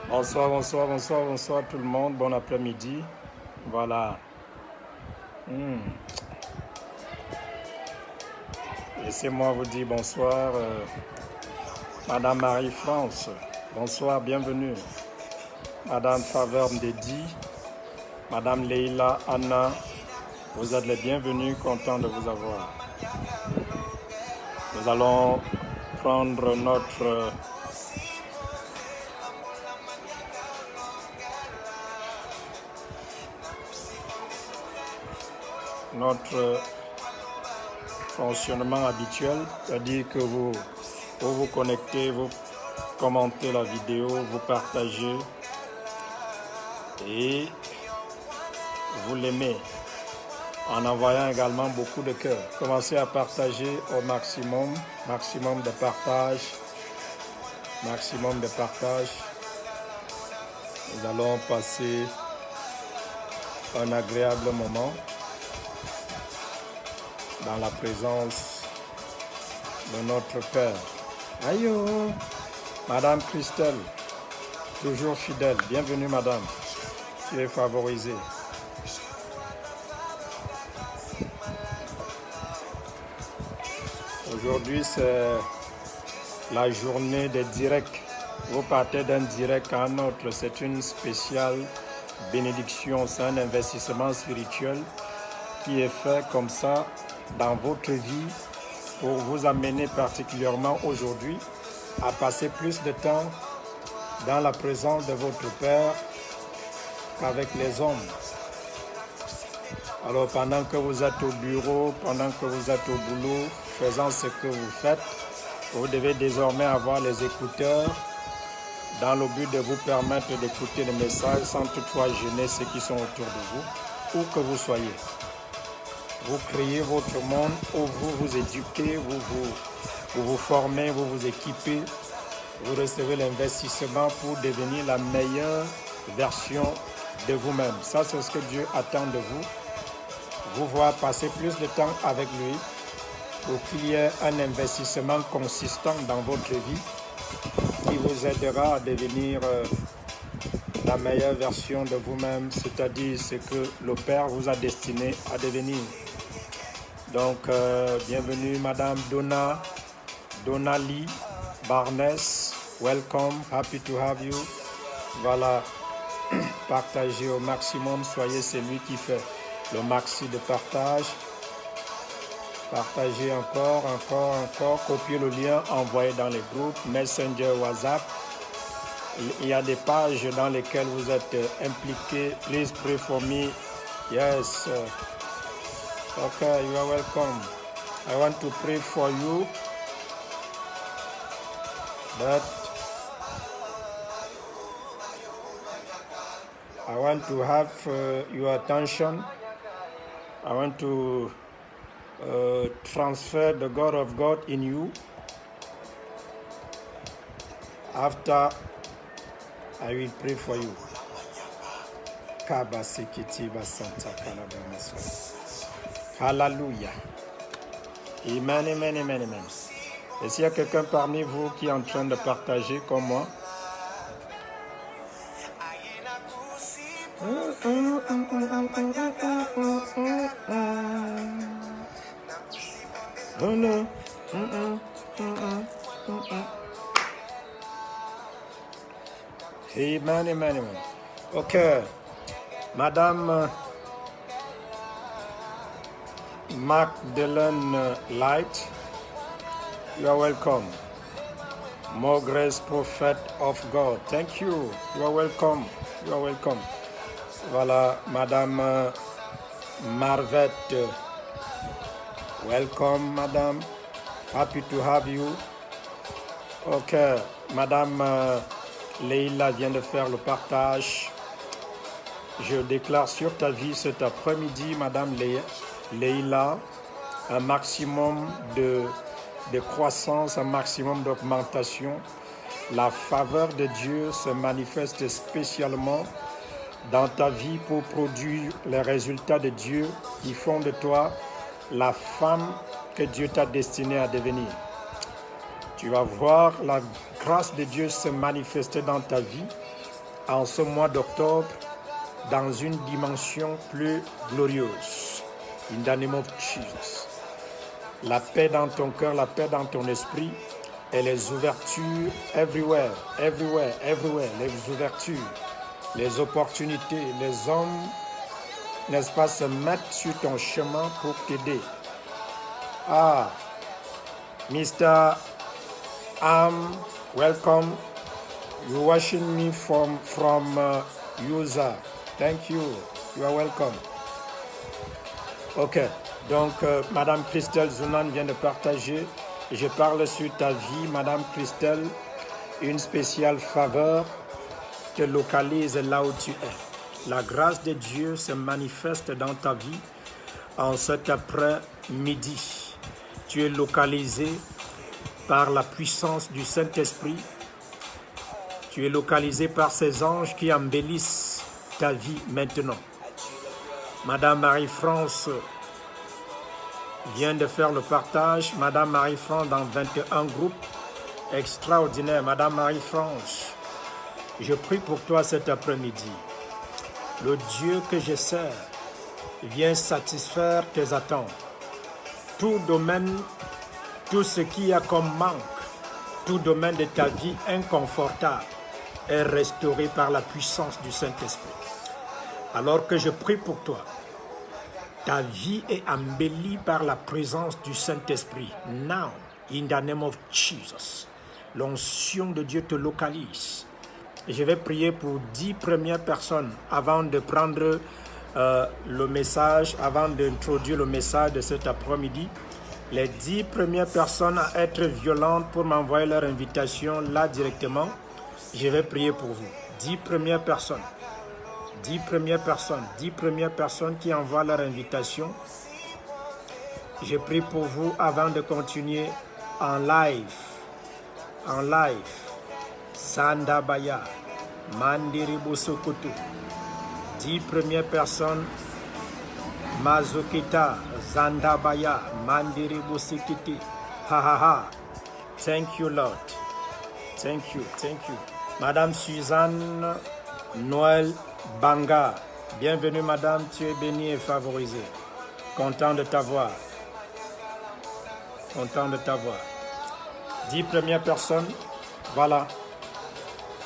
Bonsoir, bonsoir, bonsoir, bonsoir tout le monde. Bon après-midi. Voilà. Laissez-moi vous dire bonsoir. Madame Marie-France, bonsoir, bienvenue. Madame Faveur Ndedi, Madame Leila Anna, vous êtes les bienvenus, content de vous avoir. Nous allons prendre notre fonctionnement habituel, c'est-à-dire que vous vous connectez, vous commentez la vidéo, vous partagez et vous l'aimez en envoyant également beaucoup de cœurs. Commencez à partager au maximum, maximum de partage. Nous allons passer un agréable moment dans la présence de notre Père. Aïe, Madame Christelle, toujours fidèle. Bienvenue, Madame. Tu es favorisée. Aujourd'hui, c'est la journée des directs. Vous partez d'un direct à un autre. C'est une spéciale bénédiction. C'est un investissement spirituel qui est fait comme ça dans votre vie pour vous amener particulièrement aujourd'hui à passer plus de temps dans la présence de votre Père qu'avec les hommes. Alors pendant que vous êtes au bureau, pendant que vous êtes au boulot, faisant ce que vous faites, vous devez désormais avoir les écouteurs dans le but de vous permettre d'écouter les messages sans toutefois gêner ceux qui sont autour de vous, où que vous soyez. Vous créez votre monde où vous vous éduquez, vous vous formez, vous vous équipez, vous recevez l'investissement pour devenir la meilleure version de vous-même. Ça, c'est ce que Dieu attend de vous. Vous voir passer plus de temps avec lui pour qu'il y ait un investissement consistant dans votre vie qui vous aidera à devenir la meilleure version de vous-même, c'est-à-dire ce que le Père vous a destiné à devenir. Donc, bienvenue Madame Donali Barnes, welcome, happy to have you. Voilà, partagez au maximum, soyez celui qui fait le maxi de partage. Partagez encore, copiez le lien, envoyez dans les groupes, Messenger, WhatsApp. Il y a des pages dans lesquelles vous êtes impliqués. Please pray for me. Yes. Okay, you are welcome. I want to pray for you. But I want to have your attention. I want to transfer the God of God in you. After I will pray for you. Hallelujah. Amen, amen, amen, amen. Et s'il y a quelqu'un parmi vous qui est en train de partager comme moi, Amen, amen, amen. Ok. Madame Magdalene Light, you are welcome. More grace, prophet of God. Thank you. You are welcome. You are welcome. Voilà, Madame Marvette. Welcome, Madame. Happy to have you. Ok, Madame Leila vient de faire le partage. Je déclare sur ta vie cet après-midi, Madame Leïla, un maximum de croissance, un maximum d'augmentation. La faveur de Dieu se manifeste spécialement dans ta vie pour produire les résultats de Dieu qui font de toi la femme que Dieu t'a destinée à devenir. Tu vas voir la grâce de Dieu se manifester dans ta vie en ce mois d'octobre dans une dimension plus glorieuse. In the name of Jesus. La paix dans ton cœur, la paix dans ton esprit et les ouvertures everywhere, everywhere, everywhere. Les ouvertures, les opportunités, les hommes, n'est-ce pas, se mettent sur ton chemin pour t'aider. Ah, Mr. Welcome. You're watching me from USA. Thank you. You are welcome. Ok. Donc, Madame Christelle Zounan vient de partager. Je parle sur ta vie, Madame Christelle. Une spéciale faveur te localise là où tu es. La grâce de Dieu se manifeste dans ta vie en cet après-midi. Tu es localisé par la puissance du Saint-Esprit. Tu es localisé par ces anges qui embellissent ta vie maintenant. Madame Marie-France vient de faire le partage. Madame Marie-France dans 21 groupes. Extraordinaire. Madame Marie-France, je prie pour toi cet après-midi. Le Dieu que je sers vient satisfaire tes attentes. Tout domaine, tout ce qui a comme manque, tout domaine de ta vie inconfortable est restauré par la puissance du Saint-Esprit. Alors que je prie pour toi, ta vie est embellie par la présence du Saint-Esprit. Now, in the name of Jesus, l'onction de Dieu te localise. Je vais prier pour 10 premières personnes avant de prendre le message, avant d'introduire le message de cet après-midi. Les 10 premières personnes à être violentes pour m'envoyer leur invitation là directement, je vais prier pour vous. 10 premières personnes. 10 premières personnes. 10 premières personnes qui envoient leur invitation. Je prie pour vous avant de continuer en live. En live. Sandabaya. Mandiribu Sokoto. 10 premières personnes. Mazokita. Zandabaya. Mandiribu Sikiti. Ha ha ha. Thank you, Lord. Thank you. Thank you. Madame Suzanne Noël Banga. Bienvenue, madame. Tu es bénie et favorisée. Content de t'avoir. Content de t'avoir. 10 premières personnes. Voilà.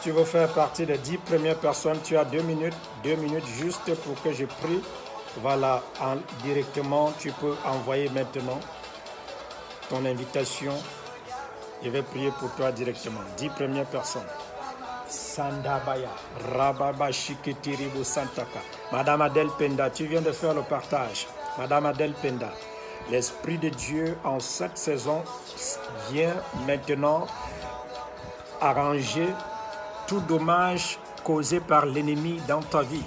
Tu veux faire partie des 10 premières personnes. Tu as 2 minutes. 2 minutes juste pour que je prie. Voilà. Directement, tu peux envoyer maintenant ton invitation. Je vais prier pour toi directement. 10 premières personnes. Sandabaya. Rababa Shikitiribu Santaka. Madame Adèle Penda, tu viens de faire le partage. Madame Adèle Penda. L'Esprit de Dieu en cette saison vient maintenant arranger tout dommage causé par l'ennemi dans ta vie.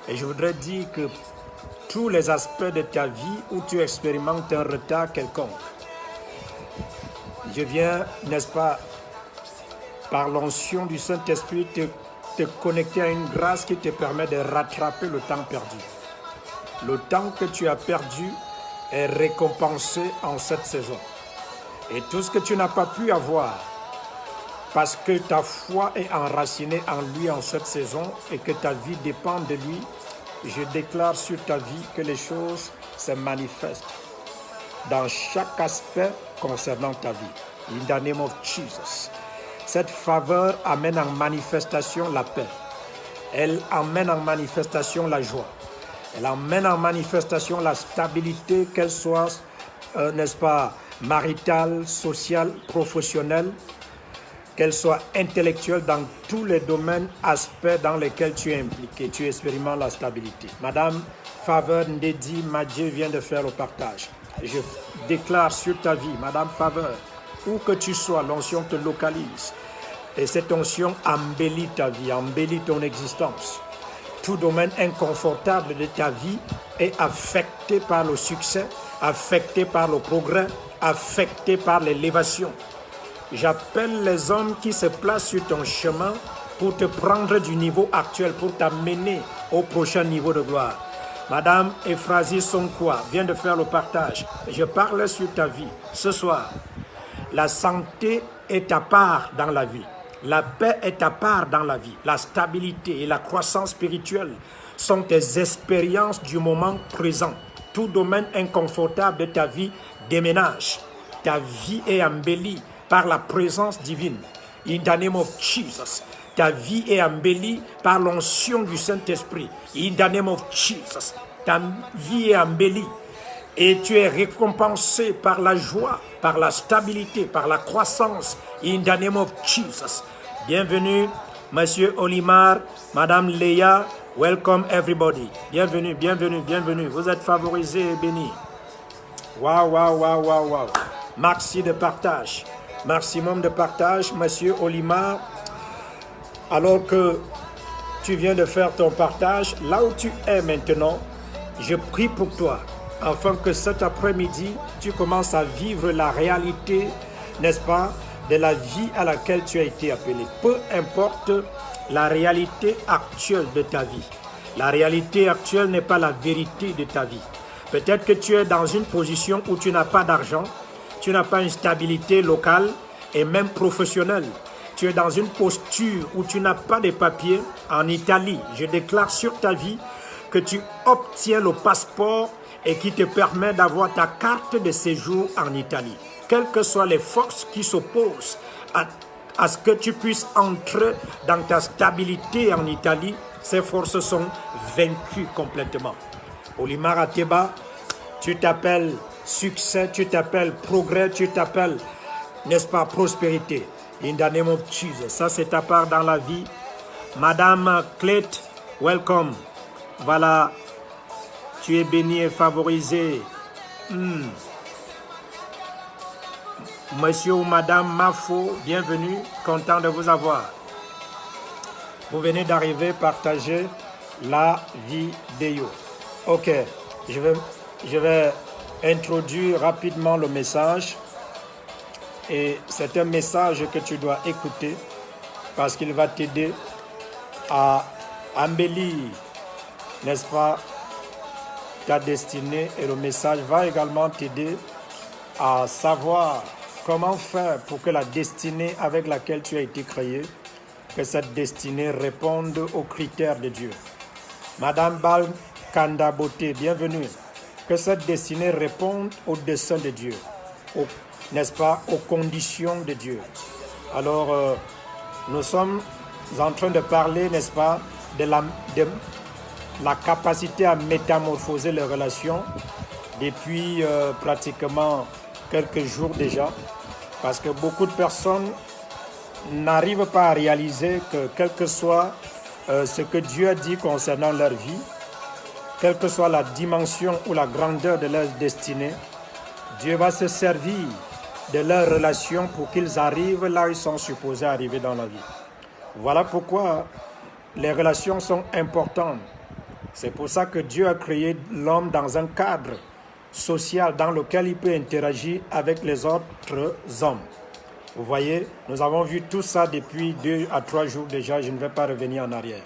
Et je voudrais dire que tous les aspects de ta vie où tu expérimentes un retard quelconque, je viens, n'est-ce pas, par l'onction du Saint-Esprit, te connecter à une grâce qui te permet de rattraper le temps perdu. Le temps que tu as perdu est récompensé en cette saison. Et tout ce que tu n'as pas pu avoir, parce que ta foi est enracinée en lui en cette saison et que ta vie dépend de lui, je déclare sur ta vie que les choses se manifestent dans chaque aspect concernant ta vie. In the name of Jesus. Cette faveur amène en manifestation la paix. Elle amène en manifestation la joie. Elle amène en manifestation la stabilité, qu'elle soit, n'est-ce pas, maritale, sociale, professionnelle, qu'elle soit intellectuelle, dans tous les domaines, aspects dans lesquels tu es impliqué. Tu expérimentes la stabilité. Madame Faveur Ndedi Madje vient de faire le partage. Je déclare sur ta vie, Madame Faveur, où que tu sois, l'onction te localise. Et cette onction embellit ta vie, embellit ton existence. tout domaine inconfortable de ta vie est affecté par le succès, affecté par le progrès, affecté par l'élévation. J'appelle les hommes qui se placent sur ton chemin pour te prendre du niveau actuel, pour t'amener au prochain niveau de gloire. Madame Ephrasie Sonkoa vient de faire le partage. Je parle sur ta vie ce soir. La santé est ta part dans la vie. La paix est ta part dans la vie. La stabilité et la croissance spirituelle sont tes expériences du moment présent. Tout domaine inconfortable de ta vie déménage. Ta vie est embellie par la présence divine. In the name of Jesus. Ta vie est embellie par l'onction du Saint-Esprit. In the name of Jesus. Ta vie est embellie. Et tu es récompensé par la joie, par la stabilité, par la croissance. In the name of Jesus. Bienvenue, Monsieur Olimar, Madame Léa. Welcome everybody. Bienvenue, bienvenue, bienvenue. Vous êtes favorisés et bénis. Waouh, waouh, waouh, waouh, waouh. Merci de partage. Maximum de partage, Monsieur Olimar. Alors que tu viens de faire ton partage, là où tu es maintenant, je prie pour toi, afin que cet après-midi, tu commences à vivre la réalité, n'est-ce pas, de la vie à laquelle tu as été appelé. Peu importe la réalité actuelle de ta vie. La réalité actuelle n'est pas la vérité de ta vie. Peut-être que tu es dans une position où tu n'as pas d'argent, tu n'as pas une stabilité locale et même professionnelle. Tu es dans une posture où tu n'as pas de papiers en Italie. Je déclare sur ta vie que tu obtiens le passeport et qui te permet d'avoir ta carte de séjour en Italie. Quelles que soient les forces qui s'opposent à ce que tu puisses entrer dans ta stabilité en Italie, ces forces sont vaincues complètement. Olimar Ateba, tu t'appelles succès, tu t'appelles progrès, tu t'appelles, n'est-ce pas, prospérité. In the name of Jesus. Ça, c'est ta part dans la vie. Madame Clete, welcome. Voilà, tu es béni et favorisé. Monsieur ou Madame Mafo, bienvenue, content de vous avoir. Vous venez d'arriver, partager la vidéo. Ok, je vais introduire rapidement le message. Et c'est un message que tu dois écouter parce qu'il va t'aider à embellir, n'est-ce pas, ta destinée. Et le message va également t'aider à savoir comment faire pour que la destinée avec laquelle tu as été créé, que cette destinée réponde aux critères de Dieu. Madame Balkanda Beauté, bienvenue. Que cette destinée réponde aux desseins de Dieu, n'est-ce pas, aux conditions de Dieu. Alors, nous sommes en train de parler, n'est-ce pas, de la capacité à métamorphoser les relations depuis pratiquement quelques jours déjà, parce que beaucoup de personnes n'arrivent pas à réaliser que quel que soit ce que Dieu a dit concernant leur vie, quelle que soit la dimension ou la grandeur de leur destinée, Dieu va se servir de leurs relations pour qu'ils arrivent là où ils sont supposés arriver dans la vie. Voilà pourquoi les relations sont importantes. C'est pour ça que Dieu a créé l'homme dans un cadre social dans lequel il peut interagir avec les autres hommes. Vous voyez, nous avons vu tout ça depuis 2 à 3 jours déjà, je ne vais pas revenir en arrière.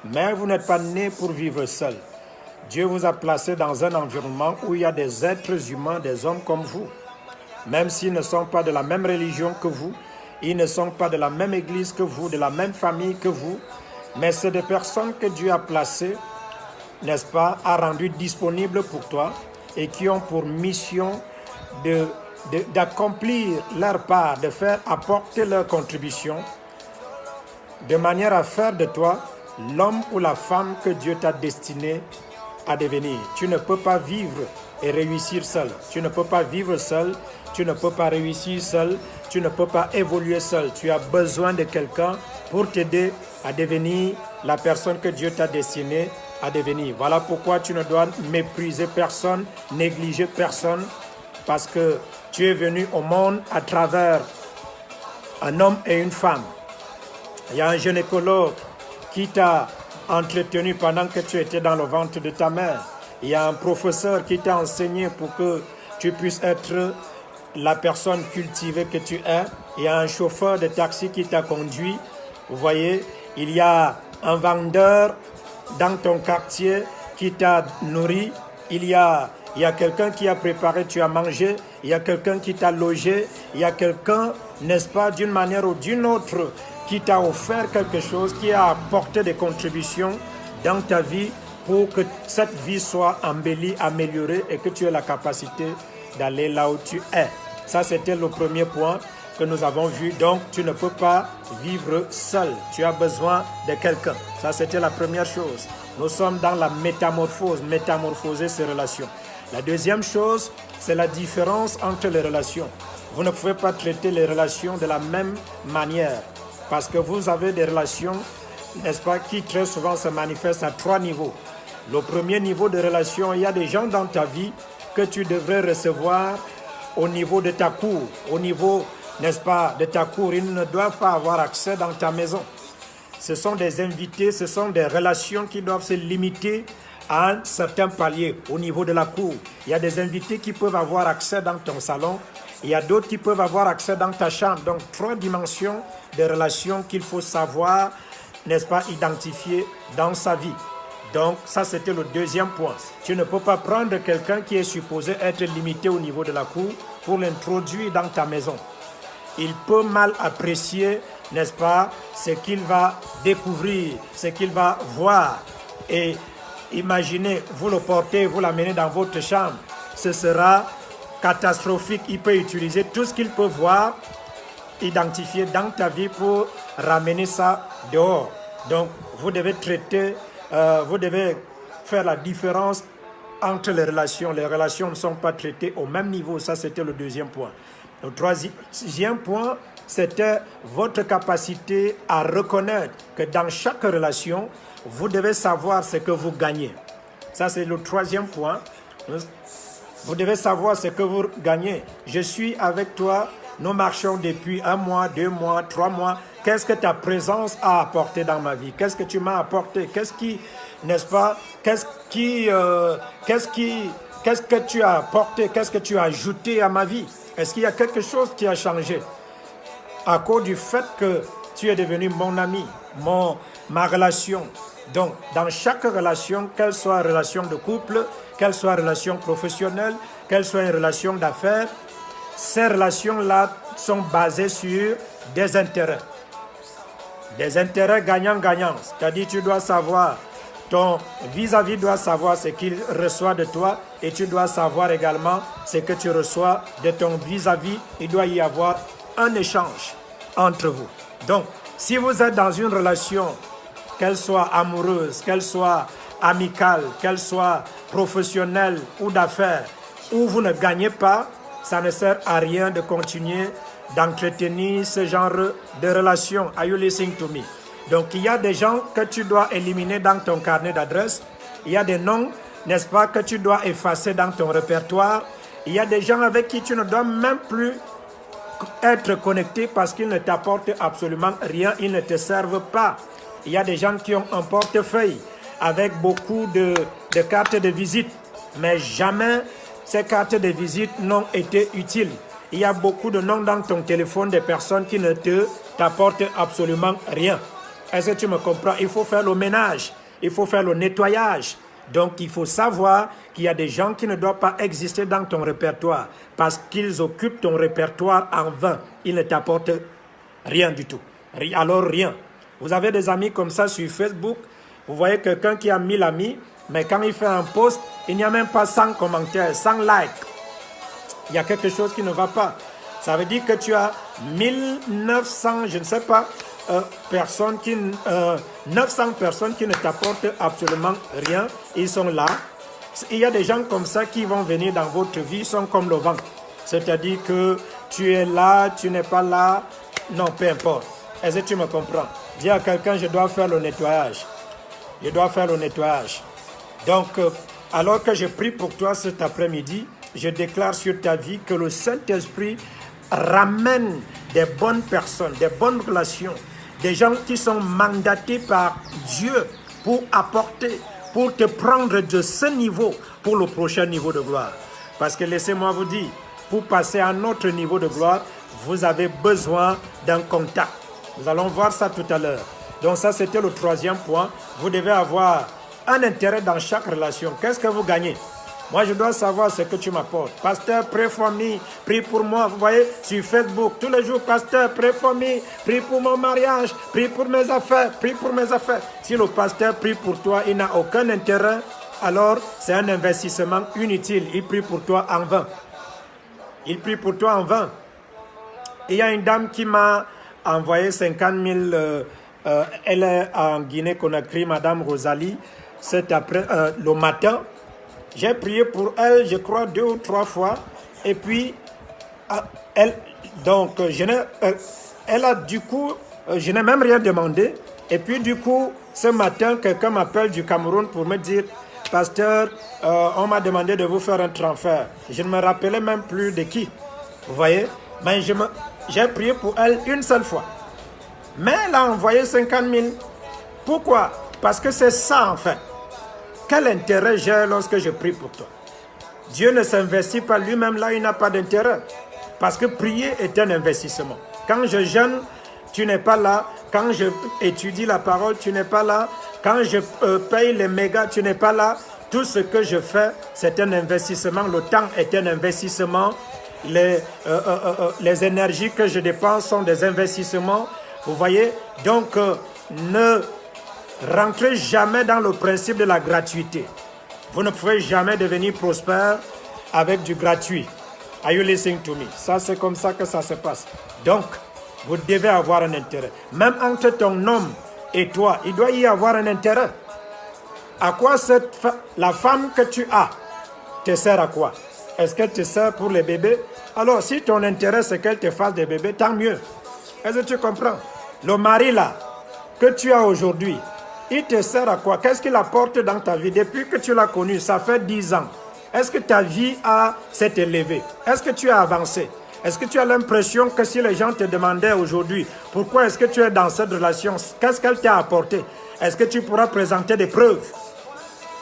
Mais vous n'êtes pas né pour vivre seul. Dieu vous a placé dans un environnement où il y a des êtres humains, des hommes comme vous. Même s'ils ne sont pas de la même religion que vous, ils ne sont pas de la même église que vous, de la même famille que vous, mais c'est des personnes que Dieu a placées, n'est-ce pas, a rendues disponibles pour toi et qui ont pour mission d'accomplir leur part, de faire apporter leur contribution, de manière à faire de toi l'homme ou la femme que Dieu t'a destiné à devenir. Tu ne peux pas vivre et réussir seul. Tu ne peux pas vivre seul, tu ne peux pas réussir seul, tu ne peux pas évoluer seul. Tu as besoin de quelqu'un pour t'aider à devenir la personne que Dieu t'a destinée à devenir. Voilà pourquoi tu ne dois mépriser personne, négliger personne, parce que tu es venu au monde à travers un homme et une femme. Il y a un gynécologue qui t'a entretenu pendant que tu étais dans le ventre de ta mère. Il y a un professeur qui t'a enseigné pour que tu puisses être la personne cultivée que tu es. Il y a un chauffeur de taxi qui t'a conduit. Vous voyez, il y a un vendeur dans ton quartier qui t'a nourri. Il y a quelqu'un qui a préparé, tu as mangé. Il y a quelqu'un qui t'a logé. Il y a quelqu'un, n'est-ce pas, d'une manière ou d'une autre, qui t'a offert quelque chose, qui a apporté des contributions dans ta vie pour que cette vie soit embellie, améliorée et que tu aies la capacité d'aller là où tu es. Ça, c'était le premier point que nous avons vu. Donc, tu ne peux pas vivre seul. Tu as besoin de quelqu'un. Ça, c'était la première chose. Nous sommes dans la métamorphose, métamorphoser ces relations. La deuxième chose, c'est la différence entre les relations. Vous ne pouvez pas traiter les relations de la même manière parce que vous avez des relations, n'est-ce pas, qui très souvent se manifestent à 3 niveaux. Le premier niveau de relation, il y a des gens dans ta vie que tu devrais recevoir au niveau de ta cour, au niveau, n'est-ce pas, de ta cour. Ils ne doivent pas avoir accès dans ta maison. Ce sont des invités, ce sont des relations qui doivent se limiter à un certain palier au niveau de la cour. Il y a des invités qui peuvent avoir accès dans ton salon. Il y a d'autres qui peuvent avoir accès dans ta chambre. Donc, 3 dimensions de relations qu'il faut savoir, n'est-ce pas, identifier dans sa vie. Donc, ça, c'était le deuxième point. Tu ne peux pas prendre quelqu'un qui est supposé être limité au niveau de la cour pour l'introduire dans ta maison. Il peut mal apprécier, n'est-ce pas, ce qu'il va découvrir, ce qu'il va voir. Et imaginez, vous le portez, vous l'amenez dans votre chambre. Ce sera catastrophique. Il peut utiliser tout ce qu'il peut voir, identifier dans ta vie pour ramener ça dehors. Donc, vous devez traiter, vous devez faire la différence entre les relations. Les relations ne sont pas traitées au même niveau. Ça, c'était le deuxième point. Le troisième point, c'était votre capacité à reconnaître que dans chaque relation, vous devez savoir ce que vous gagnez. Ça, c'est le troisième point. Vous devez savoir ce que vous gagnez. Je suis avec toi, nous marchons depuis 1 mois, 2 mois, 3 mois. Qu'est-ce que ta présence a apporté dans ma vie? Qu'est-ce que tu m'as apporté? Qu'est-ce qui, n'est-ce pas, qu'est-ce que tu as apporté? Qu'est-ce que tu as ajouté à ma vie? Est-ce qu'il y a quelque chose qui a changé? À cause du fait que tu es devenu mon ami, ma relation. Donc, dans chaque relation, qu'elle soit une relation de couple, qu'elle soit une relation professionnelle, qu'elle soit une relation d'affaires, ces relations-là sont basées sur des intérêts. Des intérêts gagnant-gagnant. C'est-à-dire, tu dois savoir, ton vis-à-vis doit savoir ce qu'il reçoit de toi et tu dois savoir également ce que tu reçois de ton vis-à-vis. Il doit y avoir un échange entre vous. Donc, si vous êtes dans une relation, qu'elle soit amoureuse, qu'elle soit amicale, qu'elle soit professionnelle ou d'affaires, où vous ne gagnez pas, ça ne sert à rien de continuer d'entretenir ce genre de relation. Are you listening to me? Donc, il y a des gens que tu dois éliminer dans ton carnet d'adresse. Il y a des noms, n'est-ce pas, que tu dois effacer dans ton répertoire. Il y a des gens avec qui tu ne dois même plus être connecté parce qu'ils ne t'apportent absolument rien, ils ne te servent pas. Il y a des gens qui ont un portefeuille avec beaucoup de cartes de visite, mais jamais ces cartes de visite n'ont été utiles. Il y a beaucoup de noms dans ton téléphone de personnes qui ne t'apportent absolument rien. Est-ce que tu me comprends? Il faut faire le ménage, il faut faire le nettoyage. Donc, il faut savoir qu'il y a des gens qui ne doivent pas exister dans ton répertoire parce qu'ils occupent ton répertoire en vain. Ils ne t'apportent rien du tout. Alors, rien. Vous avez des amis comme ça sur Facebook. Vous voyez quelqu'un qui a 1000 amis, mais quand il fait un post, il n'y a même pas 100 commentaires, 100 likes. Il y a quelque chose qui ne va pas. Ça veut dire que tu as 1900, je ne sais pas, 900 personnes qui ne t'apportent absolument rien. Ils sont là. Il y a des gens comme ça qui vont venir dans votre vie, ils sont comme le vent. C'est-à-dire que tu es là, tu n'es pas là. Non, peu importe. Est-ce que tu me comprends? Dis à quelqu'un, je dois faire le nettoyage. Je dois faire le nettoyage. Donc, alors que je prie pour toi cet après-midi, je déclare sur ta vie que le Saint-Esprit ramène des bonnes personnes, des bonnes relations, des gens qui sont mandatés par Dieu pour apporter, pour te prendre de ce niveau pour le prochain niveau de gloire. Parce que laissez-moi vous dire, pour passer à un autre niveau de gloire, vous avez besoin d'un contact. Nous allons voir ça tout à l'heure. Donc ça, c'était le troisième point. Vous devez avoir un intérêt dans chaque relation. Qu'est-ce que vous gagnez? Moi, je dois savoir ce que tu m'apportes. Pasteur, prie for me, prie pour moi. Vous voyez, sur Facebook, tous les jours, pasteur, prie for me, prie pour mon mariage, prie pour mes affaires, prie pour mes affaires. Si le pasteur prie pour toi, il n'a aucun intérêt, alors c'est un investissement inutile. Il prie pour toi en vain. Il prie pour toi en vain. Il y a une dame qui m'a envoyé 50 000, elle est en Guinée-Conakry, Madame Rosalie, le matin. J'ai prié pour elle, je crois, 2 ou 3 fois. Et puis, elle a du coup, je n'ai même rien demandé. Et puis, du coup, ce matin, quelqu'un m'appelle du Cameroun pour me dire, pasteur, on m'a demandé de vous faire un transfert. Je ne me rappelais même plus de qui. Vous voyez? Mais j'ai prié pour elle une seule fois. Mais elle a envoyé 50 000. Pourquoi? Parce que c'est ça en fait. Quel intérêt j'ai lorsque je prie pour toi? Dieu ne s'investit pas lui-même là, il n'a pas d'intérêt. Parce que prier est un investissement. Quand je jeûne, tu n'es pas là. Quand je étudie la parole, tu n'es pas là. Quand je paye les mégas, tu n'es pas là. Tout ce que je fais, c'est un investissement. Le temps est un investissement. Les énergies que je dépense sont des investissements. Vous voyez? Donc, ne rentrez jamais dans le principe de la gratuité. Vous ne pouvez jamais devenir prospère avec du gratuit. Are you listening to me? Ça, c'est comme ça que ça se passe. Donc, vous devez avoir un intérêt. Même entre ton homme et toi, il doit y avoir un intérêt. À quoi la femme que tu as te sert à quoi? Est-ce qu'elle te sert pour les bébés? Alors, si ton intérêt, c'est qu'elle te fasse des bébés, tant mieux. Est-ce que tu comprends? Le mari là, que tu as aujourd'hui, il te sert à quoi? Qu'est-ce qu'il apporte dans ta vie? Depuis que tu l'as connu, ça fait 10 ans. Est-ce que ta vie s'est élevée? Est-ce que tu as avancé? Est-ce que tu as l'impression que si les gens te demandaient aujourd'hui, pourquoi est-ce que tu es dans cette relation? Qu'est-ce qu'elle t'a apporté? Est-ce que tu pourras présenter des preuves?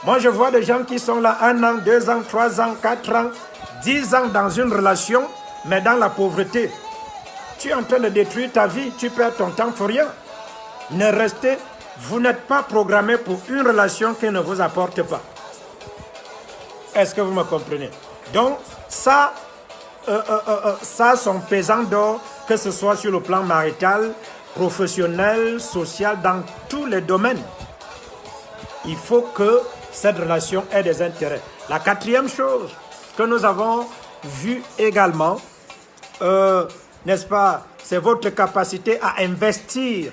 Moi, je vois des gens qui sont là 1 an, 2 ans, 3 ans, 4 ans, 10 ans dans une relation, mais dans la pauvreté. Tu es en train de détruire ta vie, tu perds ton temps pour rien. Ne restez, vous n'êtes pas programmé pour une relation qui ne vous apporte pas. Est-ce que vous me comprenez? Donc, ça son pesant d'or, que ce soit sur le plan marital, professionnel, social, dans tous les domaines. Il faut que cette relation ait des intérêts. La quatrième chose que nous avons vue également, n'est-ce pas, c'est votre capacité à investir.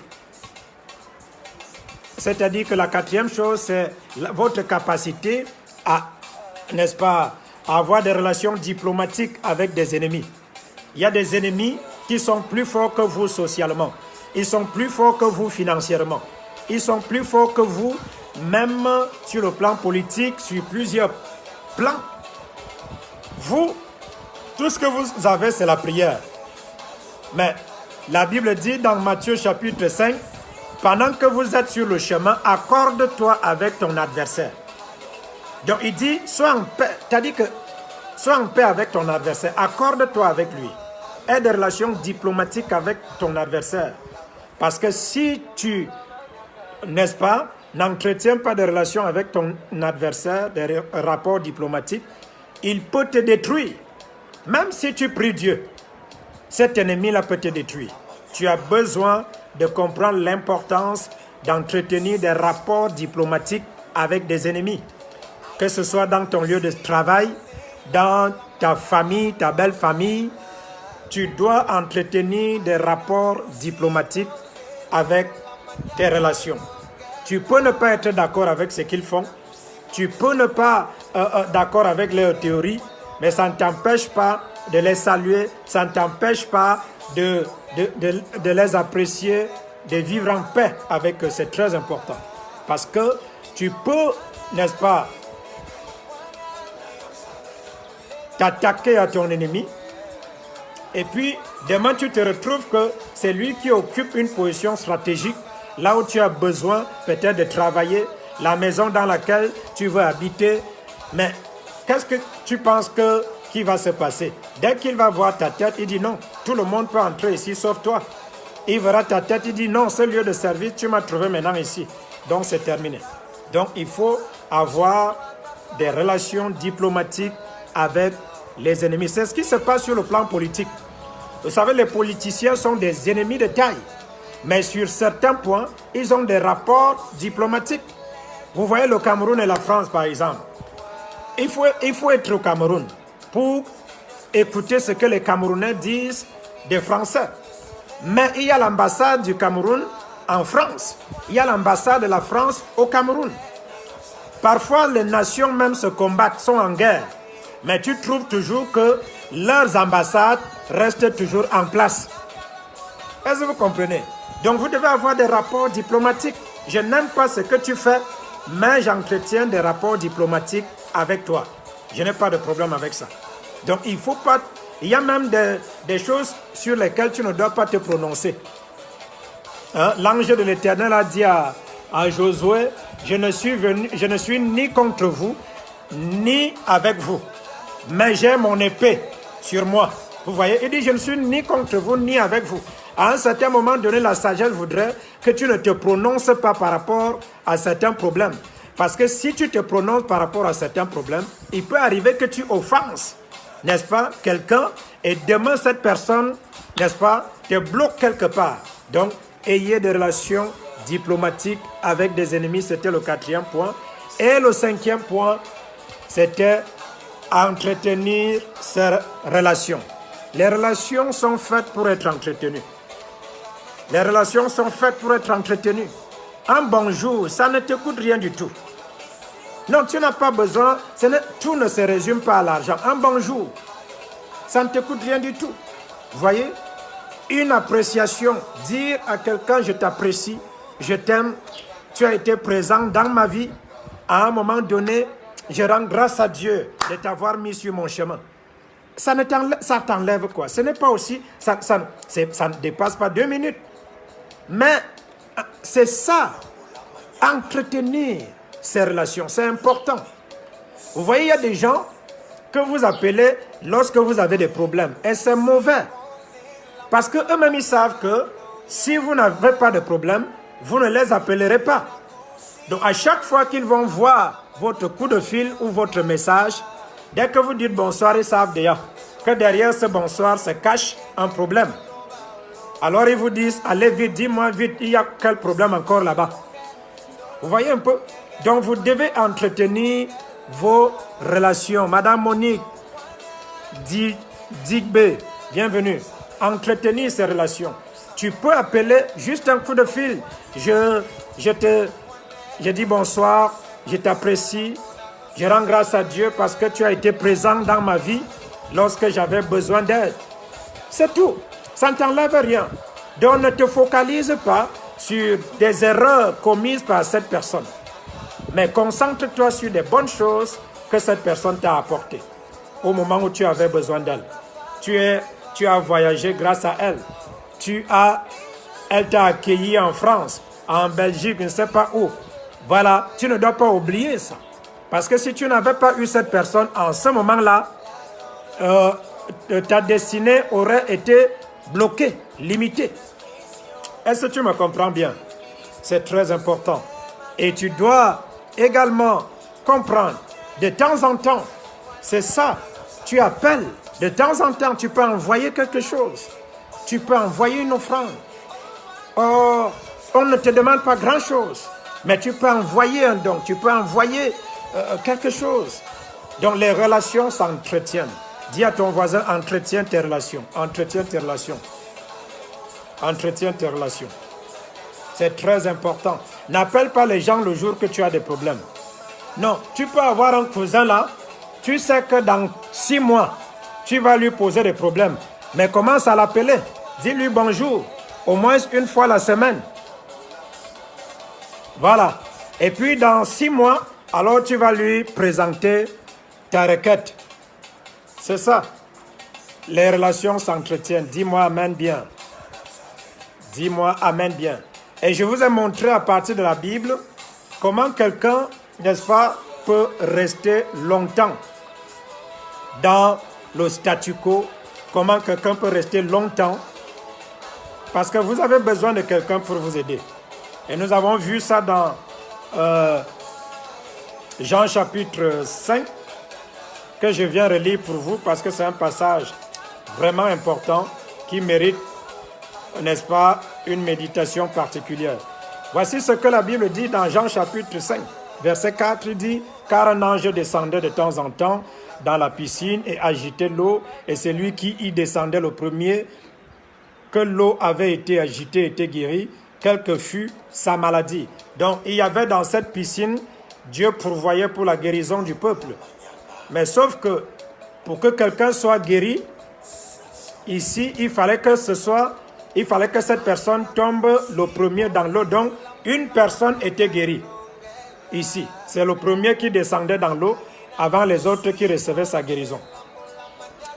C'est-à-dire que la quatrième chose, c'est votre capacité à, n'est-ce pas, à avoir des relations diplomatiques avec des ennemis. Il y a des ennemis qui sont plus forts que vous socialement. Ils sont plus forts que vous financièrement. Ils sont plus forts que vous, même sur le plan politique, sur plusieurs plans. Vous, tout ce que vous avez, c'est la prière. Mais la Bible dit dans Matthieu chapitre 5, pendant que vous êtes sur le chemin, accorde-toi avec ton adversaire. Donc il dit, sois en paix. C'est-à-dire que, sois en paix avec ton adversaire. Accorde-toi avec lui. Aie des relations diplomatiques avec ton adversaire. Parce que si tu, n'est-ce pas, n'entretiens pas de relations avec ton adversaire, des rapports diplomatiques, il peut te détruire. Même si tu pries Dieu, cet ennemi-là peut te détruire. Tu as besoin de comprendre l'importance d'entretenir des rapports diplomatiques avec des ennemis. Que ce soit dans ton lieu de travail, dans ta famille, ta belle famille, tu dois entretenir des rapports diplomatiques avec tes relations. Tu peux ne pas être d'accord avec ce qu'ils font, tu peux ne pas d'accord avec leurs théories, mais ça ne t'empêche pas de les saluer, ça ne t'empêche pas de les apprécier, de vivre en paix avec eux. C'est très important. Parce que tu peux, n'est-ce pas, t'attaquer à ton ennemi, et puis demain tu te retrouves que c'est lui qui occupe une position stratégique là où tu as besoin peut-être de travailler, la maison dans laquelle tu veux habiter. Mais qu'est-ce que tu penses qui va se passer? Dès qu'il va voir ta tête, il dit non, tout le monde peut entrer ici sauf toi. Il verra ta tête, il dit non, ce lieu de service, tu m'as trouvé maintenant ici. Donc c'est terminé. Donc il faut avoir des relations diplomatiques avec les ennemis. C'est ce qui se passe sur le plan politique. Vous savez, les politiciens sont des ennemis de taille. Mais sur certains points, ils ont des rapports diplomatiques. Vous voyez le Cameroun et la France, par exemple. Il faut être au Cameroun pour écouter ce que les Camerounais disent des Français. Mais il y a l'ambassade du Cameroun en France. Il y a l'ambassade de la France au Cameroun. Parfois, les nations même se combattent, sont en guerre. Mais tu trouves toujours que leurs ambassades restent toujours en place. Est-ce que vous comprenez? Donc vous devez avoir des rapports diplomatiques. Je n'aime pas ce que tu fais, mais j'entretiens des rapports diplomatiques avec toi. Je n'ai pas de problème avec ça. Donc il faut pas... Il y a même des choses sur lesquelles tu ne dois pas te prononcer. Hein? L'ange de l'Éternel a dit à Josué, je ne suis ni contre vous, ni avec vous. Mais j'ai mon épée sur moi. Vous voyez, il dit, je ne suis ni contre vous, ni avec vous. À un certain moment donné, la sagesse voudrait que tu ne te prononces pas par rapport à certains problèmes. Parce que si tu te prononces par rapport à certains problèmes, il peut arriver que tu offenses, n'est-ce pas, quelqu'un, et demain cette personne, n'est-ce pas, te bloque quelque part. Donc, ayez des relations diplomatiques avec des ennemis, c'était le 4e point. Et le 5e point, c'était entretenir ces relations. Les relations sont faites pour être entretenues. Les relations sont faites pour être entretenues. Un bonjour, ça ne te coûte rien du tout. Non, tu n'as pas besoin, tout ne se résume pas à l'argent. Un bonjour, ça ne te coûte rien du tout. Vous voyez, une appréciation, dire à quelqu'un je t'apprécie, je t'aime, tu as été présent dans ma vie, à un moment donné, je rends grâce à Dieu de t'avoir mis sur mon chemin. Ça t'enlève quoi? Ce n'est pas aussi, ça ne dépasse pas 2 minutes. Mais c'est ça, entretenir ces relations, c'est important. Vous voyez, il y a des gens que vous appelez lorsque vous avez des problèmes. Et c'est mauvais. Parce qu'eux-mêmes, ils savent que si vous n'avez pas de problème, vous ne les appellerez pas. Donc à chaque fois qu'ils vont voir votre coup de fil ou votre message, dès que vous dites bonsoir, ils savent déjà que derrière ce bonsoir se cache un problème. Alors ils vous disent, allez vite, dis-moi vite, il y a quel problème encore là-bas? Vous voyez un peu? Donc vous devez entretenir vos relations. Madame Monique Digbe, bienvenue. Entretenir ces relations. Tu peux appeler juste un coup de fil. Je dis bonsoir, je t'apprécie, je rends grâce à Dieu parce que tu as été présent dans ma vie lorsque j'avais besoin d'aide. C'est tout. Ça ne t'enlève rien. Donc ne te focalise pas sur des erreurs commises par cette personne. Mais concentre-toi sur des bonnes choses que cette personne t'a apportées au moment où tu avais besoin d'elle. Tu as voyagé grâce à elle. Elle t'a accueilli en France, en Belgique, je ne sais pas où. Voilà, tu ne dois pas oublier ça. Parce que si tu n'avais pas eu cette personne en ce moment-là, ta destinée aurait été bloquée, limitée. Est-ce que tu me comprends bien? C'est très important. Et tu dois également comprendre, de temps en temps, c'est ça, tu appelles, de temps en temps, tu peux envoyer quelque chose. Tu peux envoyer une offrande. Oh, on ne te demande pas grand-chose, mais tu peux envoyer un don, tu peux envoyer quelque chose. Donc les relations s'entretiennent. Dis à ton voisin, entretiens tes relations. Entretiens tes relations. Entretiens tes relations. C'est très important. N'appelle pas les gens le jour que tu as des problèmes. Non, tu peux avoir un cousin là, tu sais que dans 6 mois, tu vas lui poser des problèmes. Mais commence à l'appeler. Dis-lui bonjour, au moins une fois la semaine. Voilà. Et puis dans 6 mois, alors tu vas lui présenter ta requête. C'est ça. Les relations s'entretiennent. Dis-moi amen bien. Dis-moi amen bien. Et je vous ai montré à partir de la Bible comment quelqu'un, n'est-ce pas, peut rester longtemps dans le statu quo, comment quelqu'un peut rester longtemps, parce que vous avez besoin de quelqu'un pour vous aider. Et nous avons vu ça dans Jean chapitre 5, que je viens relire pour vous, parce que c'est un passage vraiment important qui mérite, n'est-ce pas, une méditation particulière. Voici ce que la Bible dit dans Jean chapitre 5, verset 4, il dit « Car un ange descendait de temps en temps dans la piscine et agitait l'eau, et celui qui y descendait le premier, que l'eau avait été agitée, était guéri, quelle que fût sa maladie. » Donc, il y avait dans cette piscine, Dieu pourvoyait pour la guérison du peuple. Mais sauf que, pour que quelqu'un soit guéri, ici, il fallait que cette personne tombe le premier dans l'eau. Donc, une personne était guérie. Ici, c'est le premier qui descendait dans l'eau avant les autres qui recevaient sa guérison.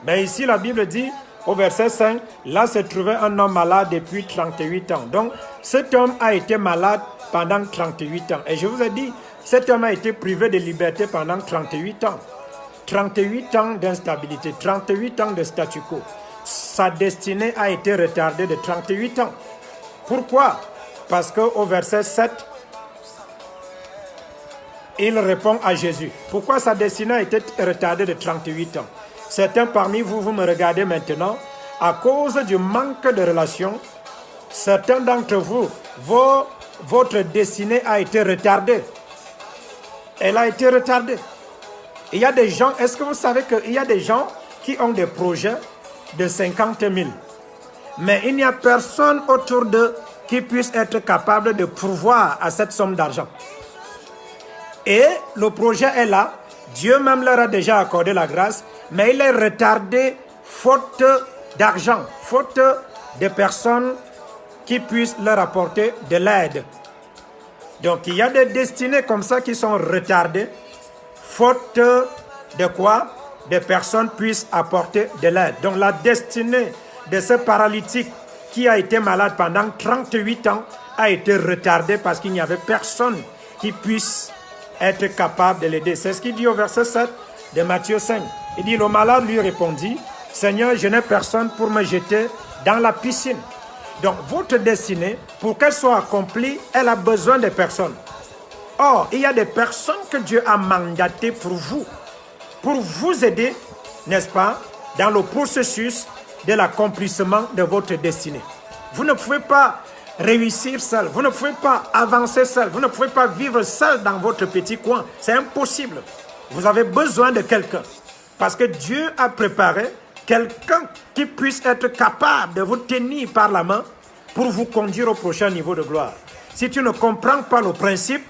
Mais ici, la Bible dit, au verset 5, là se trouvait un homme malade depuis 38 ans. Donc, cet homme a été malade pendant 38 ans. Et je vous ai dit, cet homme a été privé de liberté pendant 38 ans. 38 ans d'instabilité, 38 ans de statu quo. Sa destinée a été retardée de 38 ans. Pourquoi? Parce qu'au verset 7, il répond à Jésus. Pourquoi sa destinée a été retardée de 38 ans? Certains parmi vous, vous me regardez maintenant, à cause du manque de relations, certains d'entre vous, votre destinée a été retardée. Elle a été retardée. Il y a des gens, est-ce que vous savez qu'il y a des gens qui ont des projets de 50 000, mais il n'y a personne autour d'eux qui puisse être capable de pourvoir à cette somme d'argent. Et le projet est là, Dieu même leur a déjà accordé la grâce, mais il est retardé faute d'argent, faute de personnes qui puissent leur apporter de l'aide. Donc il y a des destinées comme ça qui sont retardées, faute de quoi? Des personnes puissent apporter de l'aide. Donc la destinée de ce paralytique qui a été malade pendant 38 ans a été retardée parce qu'il n'y avait personne qui puisse être capable de l'aider. C'est ce qu'il dit au verset 7 de Matthieu 5. Il dit, le malade lui répondit, « Seigneur, je n'ai personne pour me jeter dans la piscine. » Donc votre destinée, pour qu'elle soit accomplie, elle a besoin de personnes. Or, il y a des personnes que Dieu a mandatées pour vous aider, n'est-ce pas, dans le processus de l'accomplissement de votre destinée. Vous ne pouvez pas réussir seul, vous ne pouvez pas avancer seul, vous ne pouvez pas vivre seul dans votre petit coin. C'est impossible. Vous avez besoin de quelqu'un. Parce que Dieu a préparé quelqu'un qui puisse être capable de vous tenir par la main pour vous conduire au prochain niveau de gloire. Si tu ne comprends pas le principe,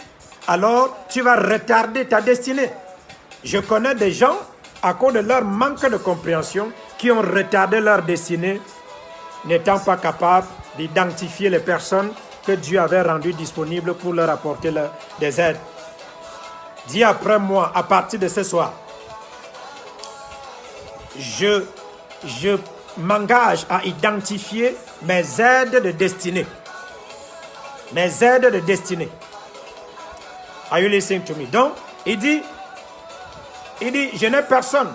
alors tu vas retarder ta destinée. Je connais des gens, à cause de leur manque de compréhension, qui ont retardé leur destinée, n'étant pas capables d'identifier les personnes que Dieu avait rendues disponibles pour leur apporter des aides. Dis après moi, à partir de ce soir, je m'engage à identifier mes aides de destinée. Mes aides de destinée. Are you listening to me? Donc, il dit, je n'ai personne.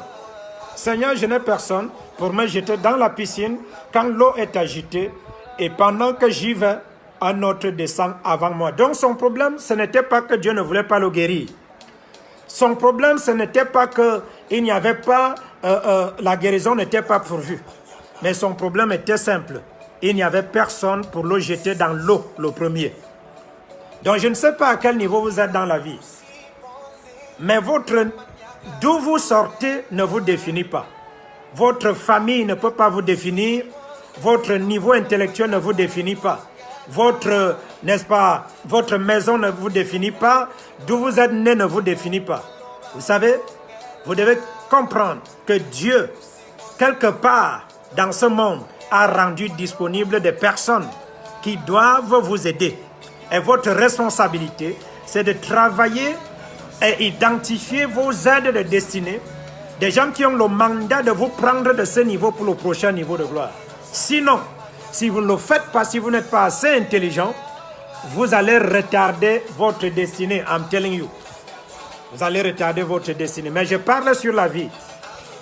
Seigneur, je n'ai personne pour me jeter dans la piscine quand l'eau est agitée et pendant que j'y vais, un autre descend avant moi. Donc son problème, ce n'était pas que Dieu ne voulait pas le guérir. Son problème, ce n'était pas qu'il n'y avait pas, la guérison n'était pas pourvue. Mais son problème était simple. Il n'y avait personne pour le jeter dans l'eau, le premier. Donc je ne sais pas à quel niveau vous êtes dans la vie. Mais d'où vous sortez ne vous définit pas. Votre famille ne peut pas vous définir. Votre niveau intellectuel ne vous définit pas. N'est-ce pas, votre maison ne vous définit pas. D'où vous êtes né ne vous définit pas. Vous savez, vous devez comprendre que Dieu, quelque part dans ce monde, a rendu disponible des personnes qui doivent vous aider. Et votre responsabilité, c'est de travailler et identifier vos aides de destinée, des gens qui ont le mandat de vous prendre de ce niveau pour le prochain niveau de gloire. Sinon, si vous ne le faites pas, si vous n'êtes pas assez intelligent, vous allez retarder votre destinée. I'm telling you. Vous allez retarder votre destinée. Mais je parle sur la vie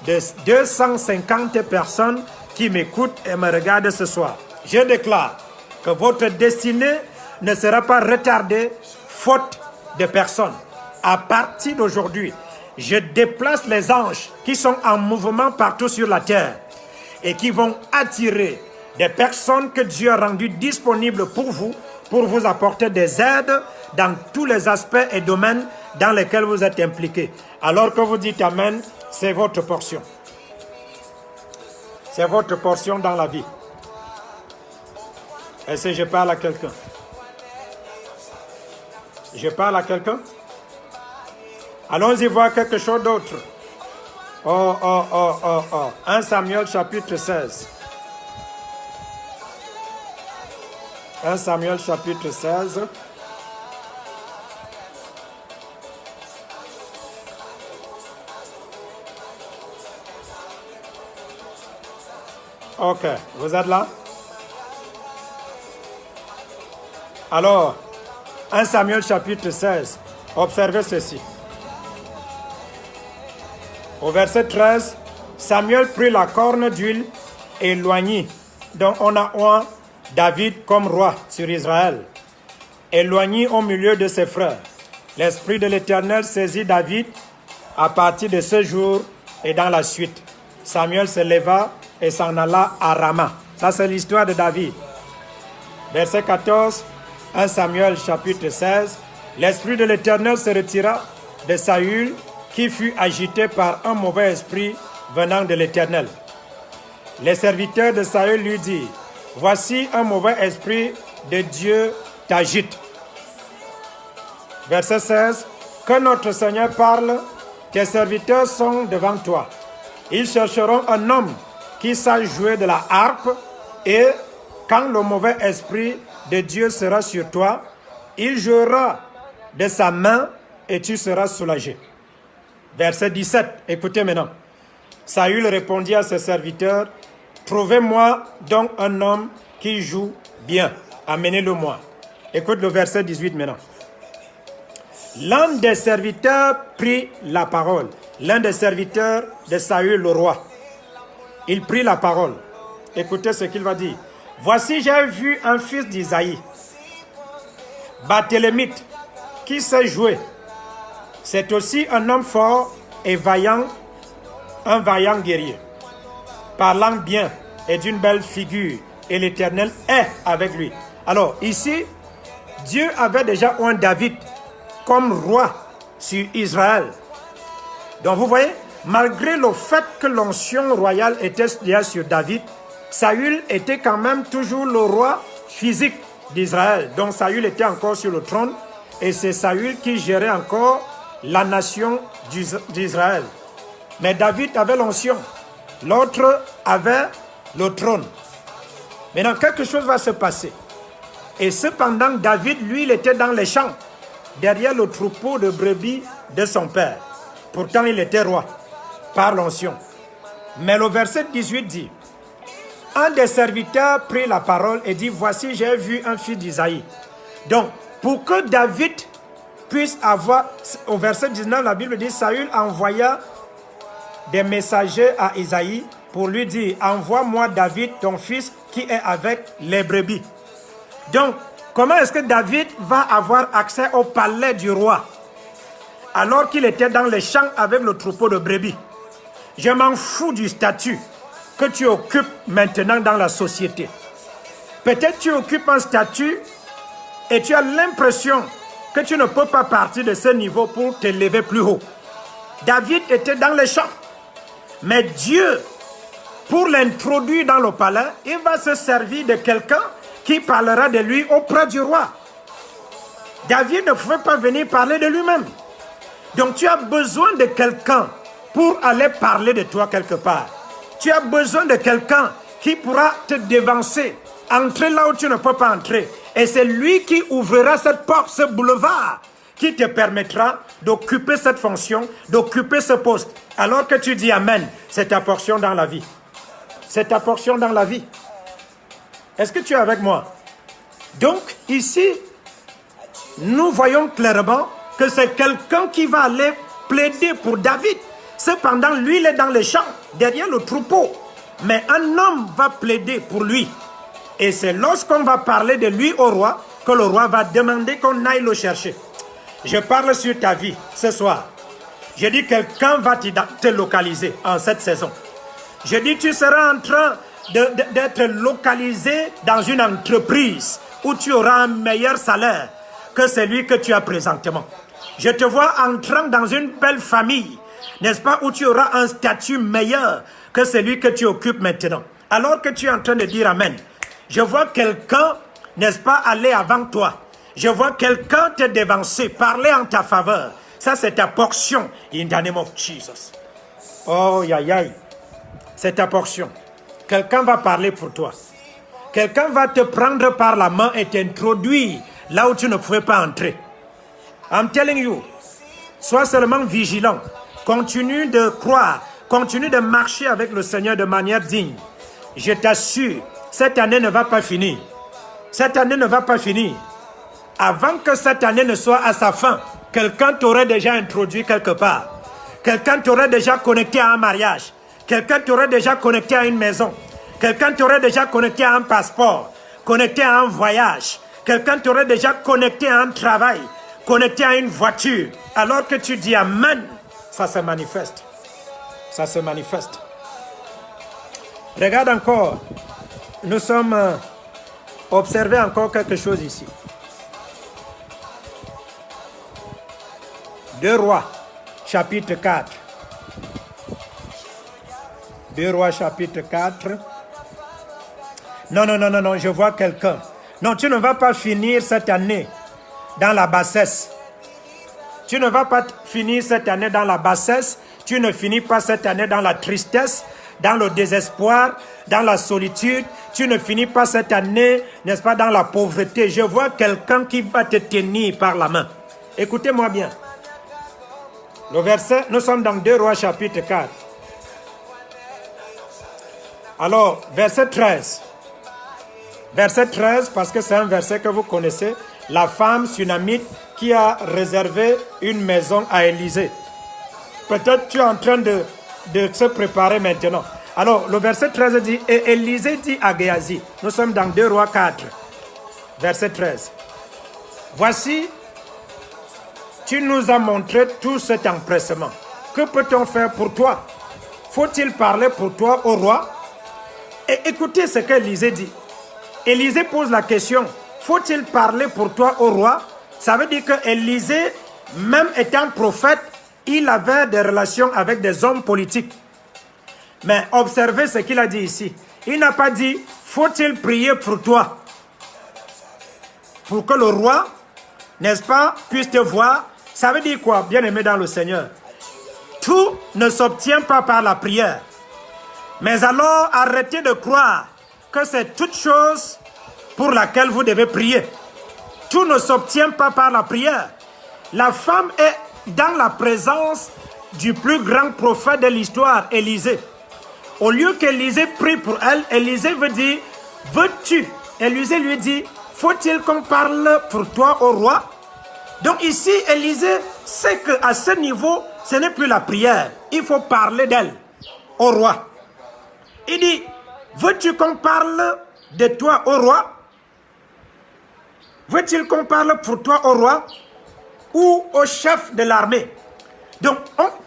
de 250 personnes qui m'écoutent et me regardent ce soir. Je déclare que votre destinée ne sera pas retardée faute de personnes. À partir d'aujourd'hui, je déplace les anges qui sont en mouvement partout sur la terre et qui vont attirer des personnes que Dieu a rendues disponibles pour vous apporter des aides dans tous les aspects et domaines dans lesquels vous êtes impliqués. Alors que vous dites Amen, c'est votre portion. C'est votre portion dans la vie. Est-ce que je parle à quelqu'un? Je parle à quelqu'un? Allons-y voir quelque chose d'autre. 1 Samuel chapitre 16. 1 Samuel chapitre 16. Ok, vous êtes là? Alors, 1 Samuel chapitre 16, observez ceci. Au verset 13, Samuel prit la corne d'huile et l'oignit, dont on a oint David comme roi sur Israël, et l'oignit au milieu de ses frères. L'Esprit de l'Éternel saisit David à partir de ce jour et dans la suite. Samuel se leva et s'en alla à Rama. Ça, c'est l'histoire de David. Verset 14, 1 Samuel chapitre 16. L'Esprit de l'Éternel se retira de Saül, qui fut agité par un mauvais esprit venant de l'Éternel. Les serviteurs de Saül lui dirent, « Voici un mauvais esprit de Dieu t'agite. » Verset 16, « Que notre Seigneur parle, tes serviteurs sont devant toi. Ils chercheront un homme qui sache jouer de la harpe, et quand le mauvais esprit de Dieu sera sur toi, il jouera de sa main et tu seras soulagé. » Verset 17, écoutez maintenant. Saül répondit à ses serviteurs, « Trouvez-moi donc un homme qui joue bien, amenez-le-moi. » Écoute le verset 18 maintenant. L'un des serviteurs prit la parole, l'un des serviteurs de Saül le roi. Il prit la parole. Écoutez ce qu'il va dire. « Voici, j'ai vu un fils d'Isaïe, Barthélémite, qui sait jouer. C'est aussi un homme fort et vaillant, un vaillant guerrier, parlant bien et d'une belle figure, et l'Éternel est avec lui. » Alors ici, Dieu avait déjà oint David comme roi sur Israël. Donc vous voyez, malgré le fait que l'onction royale était déjà sur David, Saül était quand même toujours le roi physique d'Israël. Donc Saül était encore sur le trône et c'est Saül qui gérait encore la nation d'Israël. Mais David avait l'onction, l'autre avait le trône. Maintenant, quelque chose va se passer. Et cependant, David, lui, il était dans les champs, derrière le troupeau de brebis de son père. Pourtant, il était roi, par l'onction. Mais le verset 18 dit, un des serviteurs prit la parole et dit, « Voici, j'ai vu un fils d'Isaïe. » Donc, pour que David puisse avoir, au verset 19, la Bible dit, Saül envoya des messagers à Isaïe pour lui dire, « Envoie-moi David, ton fils, qui est avec les brebis. » Donc, comment est-ce que David va avoir accès au palais du roi alors qu'il était dans les champs avec le troupeau de brebis? Je m'en fous du statut que tu occupes maintenant dans la société. Peut-être tu occupes un statut et tu as l'impression que tu ne peux pas partir de ce niveau pour t'élever plus haut. David était dans les champs. Mais Dieu, pour l'introduire dans le palais, il va se servir de quelqu'un qui parlera de lui auprès du roi. David ne pouvait pas venir parler de lui-même. Donc tu as besoin de quelqu'un pour aller parler de toi quelque part. Tu as besoin de quelqu'un qui pourra te dévancer, entrer là où tu ne peux pas entrer. Et c'est lui qui ouvrira cette porte, ce boulevard, qui te permettra d'occuper cette fonction, d'occuper ce poste. Alors que tu dis Amen, c'est ta portion dans la vie. C'est ta portion dans la vie. Est-ce que tu es avec moi? Donc, ici, nous voyons clairement que c'est quelqu'un qui va aller plaider pour David. Cependant, lui, il est dans les champs, derrière le troupeau. Mais un homme va plaider pour lui. Et c'est lorsqu'on va parler de lui au roi que le roi va demander qu'on aille le chercher. Je parle sur ta vie ce soir. Je dis quelqu'un va te localiser en cette saison. Je dis tu seras en train d'être localisé dans une entreprise où tu auras un meilleur salaire que celui que tu as présentement. Je te vois entrant dans une belle famille, n'est-ce pas, où tu auras un statut meilleur que celui que tu occupes maintenant. Alors que tu es en train de dire Amen, je vois quelqu'un, n'est-ce pas, aller avant toi. Je vois quelqu'un te dévancer, parler en ta faveur. Ça, c'est ta portion, in the name of Jesus. Oh, aïe, aïe. C'est ta portion. Quelqu'un va parler pour toi. Quelqu'un va te prendre par la main et t'introduire là où tu ne pouvais pas entrer. I'm telling you, sois seulement vigilant. Continue de croire. Continue de marcher avec le Seigneur de manière digne. Je t'assure, cette année ne va pas finir. Cette année ne va pas finir. Avant que cette année ne soit à sa fin, quelqu'un t'aurait déjà introduit quelque part. Quelqu'un t'aurait déjà connecté à un mariage. Quelqu'un t'aurait déjà connecté à une maison. Quelqu'un t'aurait déjà connecté à un passeport. Connecté à un voyage. Quelqu'un t'aurait déjà connecté à un travail. Connecté à une voiture. Alors que tu dis Amen, ça se manifeste. Ça se manifeste. Regarde encore. Nous sommes observés encore quelque chose ici. 2 Rois, chapitre 4. 2 Rois, chapitre 4. Non, je vois quelqu'un. Non, tu ne vas pas finir cette année dans la bassesse. Tu ne vas pas finir cette année dans la bassesse. Tu ne finis pas cette année dans la tristesse, dans le désespoir, dans la solitude. Tu ne finis pas cette année, n'est-ce pas, dans la pauvreté. Je vois quelqu'un qui va te tenir par la main. Écoutez-moi bien. Le verset, nous sommes dans 2 Rois chapitre 4. Alors, verset 13. Verset 13, parce que c'est un verset que vous connaissez. La femme sunamite qui a réservé une maison à Élisée. Peut-être tu es en train de se préparer maintenant. Alors, le verset 13 dit, et Élisée dit à Géasi, nous sommes dans 2 Rois 4, verset 13. Voici, tu nous as montré tout cet empressement. Que peut-on faire pour toi? Faut-il parler pour toi au roi? Et écoutez ce qu'Élisée dit. Élisée pose la question, faut-il parler pour toi au roi? Ça veut dire que Élisée, même étant prophète, il avait des relations avec des hommes politiques. Mais observez ce qu'il a dit ici. Il n'a pas dit, faut-il prier pour toi? Pour que le roi, n'est-ce pas, puisse te voir. Ça veut dire quoi, bien-aimé dans le Seigneur? Tout ne s'obtient pas par la prière. Mais alors, arrêtez de croire que c'est toute chose pour laquelle vous devez prier. Tout ne s'obtient pas par la prière. La femme est dans la présence du plus grand prophète de l'histoire, Élisée. Au lieu qu'Élisée prie pour elle, Élisée veut dire, veux-tu? Élisée lui dit, faut-il qu'on parle pour toi au roi? Donc ici, Élisée sait qu'à ce niveau, ce n'est plus la prière. Il faut parler d'elle au roi. Il dit, veux-tu qu'on parle de toi au roi? Veux-il qu'on parle pour toi au roi ou au chef de l'armée? Donc,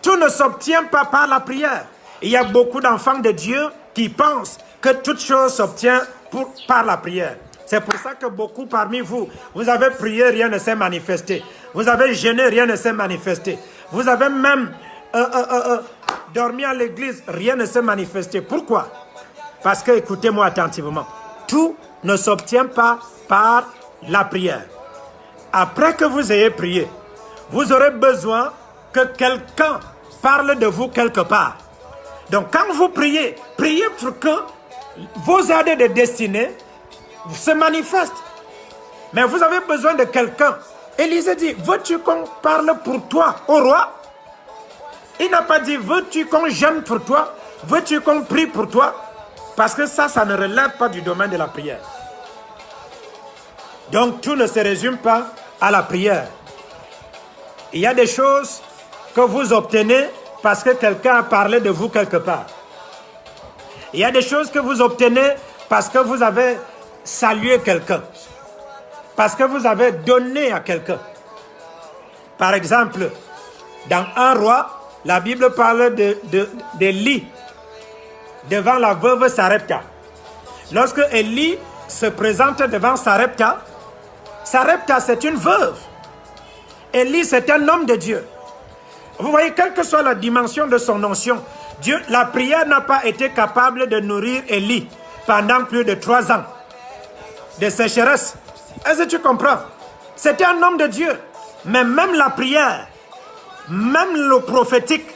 tout ne s'obtient pas par la prière. Il y a beaucoup d'enfants de Dieu qui pensent que toute chose s'obtient par la prière. C'est pour ça que beaucoup parmi vous, vous avez prié, rien ne s'est manifesté. Vous avez jeûné, rien ne s'est manifesté. Vous avez même dormi à l'église, rien ne s'est manifesté. Pourquoi? Parce que, écoutez-moi attentivement, tout ne s'obtient pas par la prière. Après que vous ayez prié, vous aurez besoin que quelqu'un parle de vous quelque part. Donc quand vous priez, priez pour que vos aides de destinée se manifestent. Mais vous avez besoin de quelqu'un. Élisée dit, veux-tu qu'on parle pour toi au roi? Il n'a pas dit, veux-tu qu'on jeûne pour toi? Veux-tu qu'on prie pour toi? Parce que ça ne relève pas du domaine de la prière. Donc tout ne se résume pas à la prière. Il y a des choses que vous obtenez parce que quelqu'un a parlé de vous quelque part. Il y a des choses que vous obtenez parce que vous avez salué quelqu'un. Parce que vous avez donné à quelqu'un. Par exemple, dans un roi, la Bible parle d'Élie devant la veuve Sarepta. Lorsque Élie se présente devant Sarepta, Sarepta c'est une veuve. Élie c'est un homme de Dieu. Vous voyez, quelle que soit la dimension de son onction, Dieu, la prière n'a pas été capable de nourrir Élie pendant plus de 3 ans de sécheresse. Est-ce que tu comprends? C'était un homme de Dieu. Mais même la prière, même le prophétique,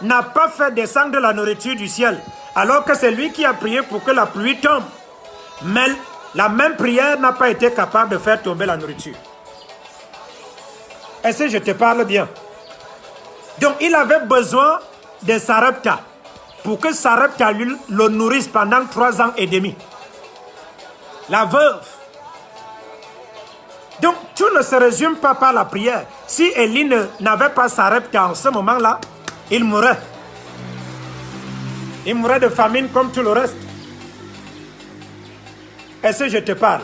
n'a pas fait descendre de la nourriture du ciel. Alors que c'est lui qui a prié pour que la pluie tombe. Mais la même prière n'a pas été capable de faire tomber la nourriture. Est-ce que je te parle bien? Donc il avait besoin de Sarepta pour que Sarepta lui le nourrisse pendant 3 ans et demi. La veuve. Donc tout ne se résume pas par la prière. Si Élie n'avait pas Sarepta en ce moment-là, il mourrait. Il mourrait de famine comme tout le reste. Est-ce que je te parle?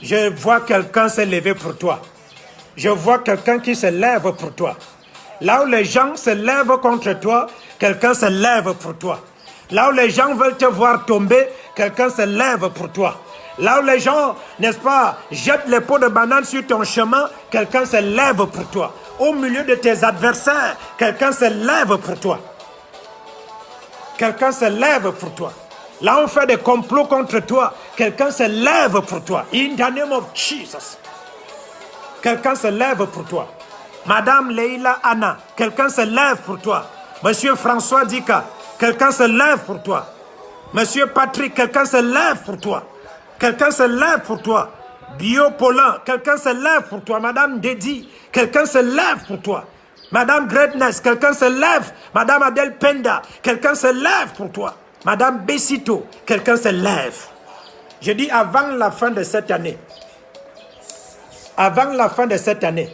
Je vois quelqu'un se lever pour toi. Je vois quelqu'un qui se lève pour toi. Là où les gens se lèvent contre toi, quelqu'un se lève pour toi. Là où les gens veulent te voir tomber, quelqu'un se lève pour toi. Là où les gens, n'est-ce pas, jettent les pots de banane sur ton chemin, quelqu'un se lève pour toi. Au milieu de tes adversaires, quelqu'un se lève pour toi. Quelqu'un se lève pour toi. Là où on fait des complots contre toi, quelqu'un se lève pour toi. In the name of Jesus. Quelqu'un se lève pour toi. Madame Leila Anna, quelqu'un se lève pour toi. Monsieur François Dika, quelqu'un se lève pour toi. Monsieur Patrick, quelqu'un se lève pour toi. Quelqu'un se lève pour toi. Bio Paulin, quelqu'un se lève pour toi. Madame Dedi, quelqu'un se lève pour toi. Madame Greatness, quelqu'un se lève. Madame Adèle Penda, quelqu'un se lève pour toi. Madame Bessito, quelqu'un se lève. Je dis avant la fin de cette année. Avant la fin de cette année,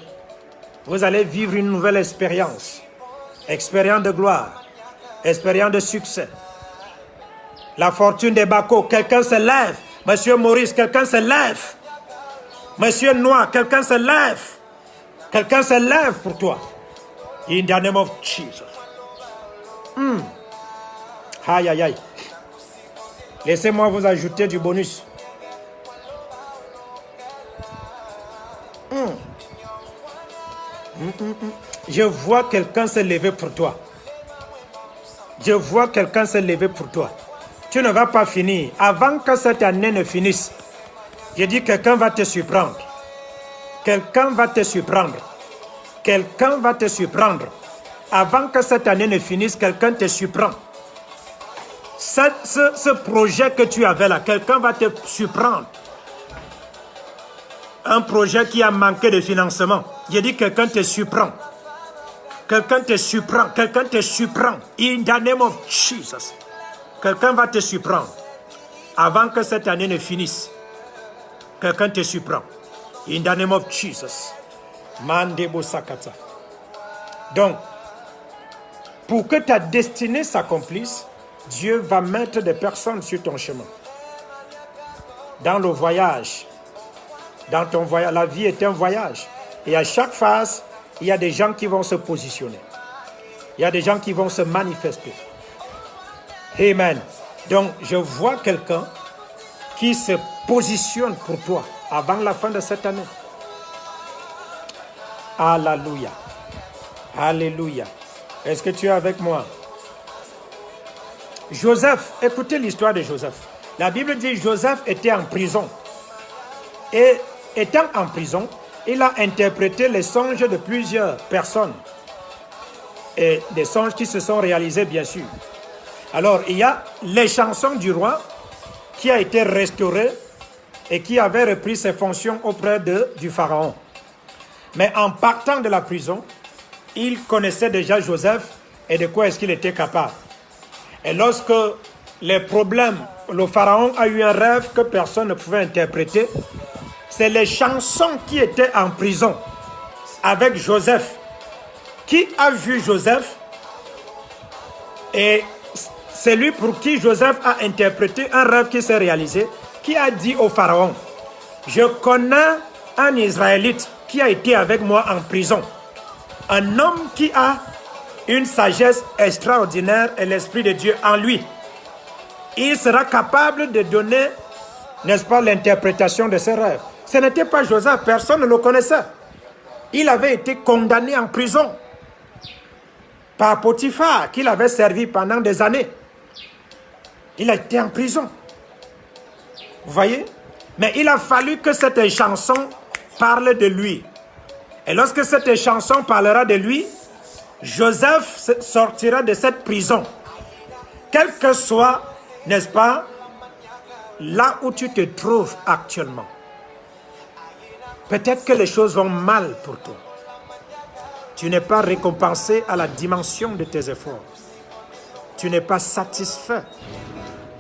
vous allez vivre une nouvelle expérience. Expérience de gloire. Expérience de succès. La fortune des Bacos, quelqu'un se lève. Monsieur Maurice, quelqu'un se lève. Monsieur Noir, quelqu'un se lève. Quelqu'un se lève pour toi. In the name of Jesus. Aïe, aïe, aïe. Laissez-moi vous ajouter du bonus. Je vois quelqu'un se lever pour toi. Je vois quelqu'un se lever pour toi. Tu ne vas pas finir. Avant que cette année ne finisse, je dis quelqu'un va te surprendre. Quelqu'un va te surprendre. Quelqu'un va te surprendre. Avant que cette année ne finisse, quelqu'un te surprend. Ce projet que tu avais là, quelqu'un va te surprendre. Un projet qui a manqué de financement. Je dis quelqu'un te surprend. Quelqu'un te surprend. Quelqu'un te surprend. In the name of Jesus. Quelqu'un va te surprendre. Avant que cette année ne finisse. Quelqu'un te surprend. In the name of Jesus. Mandebo Sakata. Donc, pour que ta destinée s'accomplisse, Dieu va mettre des personnes sur ton chemin. Dans le voyage. Dans ton voyage, la vie est un voyage. Et à chaque phase, il y a des gens qui vont se positionner. Il y a des gens qui vont se manifester. Amen. Donc, je vois quelqu'un qui se positionne pour toi avant la fin de cette année. Alléluia. Alléluia. Est-ce que tu es avec moi? Joseph, écoutez l'histoire de Joseph. La Bible dit que Joseph était en prison. Et étant en prison, il a interprété les songes de plusieurs personnes. Et des songes qui se sont réalisés, bien sûr. Alors, il y a les chansons du roi qui a été restauré et qui avait repris ses fonctions auprès du pharaon. Mais en partant de la prison, il connaissait déjà Joseph et de quoi est-ce qu'il était capable. Et lorsque les problèmes, le pharaon a eu un rêve que personne ne pouvait interpréter, c'est les chansons qui étaient en prison avec Joseph. Qui a vu Joseph? Et c'est lui pour qui Joseph a interprété un rêve qui s'est réalisé, qui a dit au pharaon, je connais un Israélite qui a été avec moi en prison. Un homme qui a une sagesse extraordinaire et l'Esprit de Dieu en lui. Il sera capable de donner, n'est-ce pas, l'interprétation de ses rêves. Ce n'était pas Joseph, personne ne le connaissait. Il avait été condamné en prison par Potiphar, qu'il avait servi pendant des années. Il a été en prison. Vous voyez? Mais il a fallu que cette chanson parle de lui. Et lorsque cette chanson parlera de lui, Joseph sortira de cette prison. Quel que soit, n'est-ce pas, là où tu te trouves actuellement. Peut-être que les choses vont mal pour toi. Tu n'es pas récompensé à la dimension de tes efforts. Tu n'es pas satisfait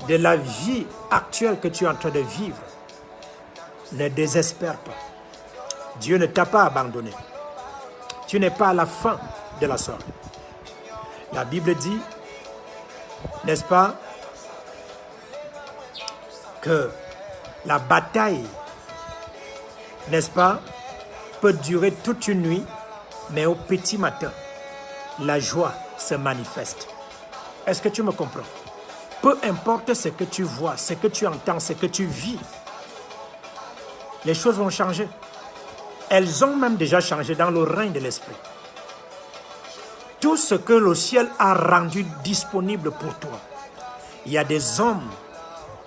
de la vie actuelle que tu es en train de vivre. Ne désespère pas. Dieu ne t'a pas abandonné. Tu n'es pas à la fin de la soirée. La Bible dit, n'est-ce pas, que la bataille, n'est-ce pas, peut durer toute une nuit, mais au petit matin, la joie se manifeste. Est-ce que tu me comprends? Peu importe ce que tu vois, ce que tu entends, ce que tu vis, les choses vont changer. Elles ont même déjà changé dans le règne de l'Esprit. Tout ce que le ciel a rendu disponible pour toi, il y a des hommes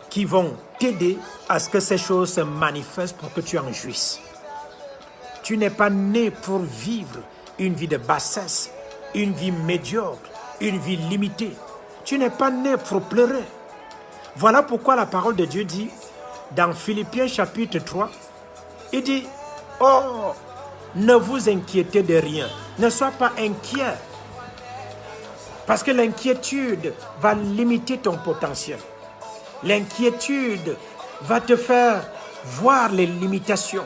qui vont t'aider à ce que ces choses se manifestent pour que tu en jouisses. Tu n'es pas né pour vivre une vie de bassesse, une vie médiocre, une vie limitée. Tu n'es pas né pour pleurer. Voilà pourquoi la parole de Dieu dit, dans Philippiens chapitre 3, il dit, oh, ne vous inquiétez de rien, ne sois pas inquiet. Parce que l'inquiétude va limiter ton potentiel. L'inquiétude va te faire voir les limitations.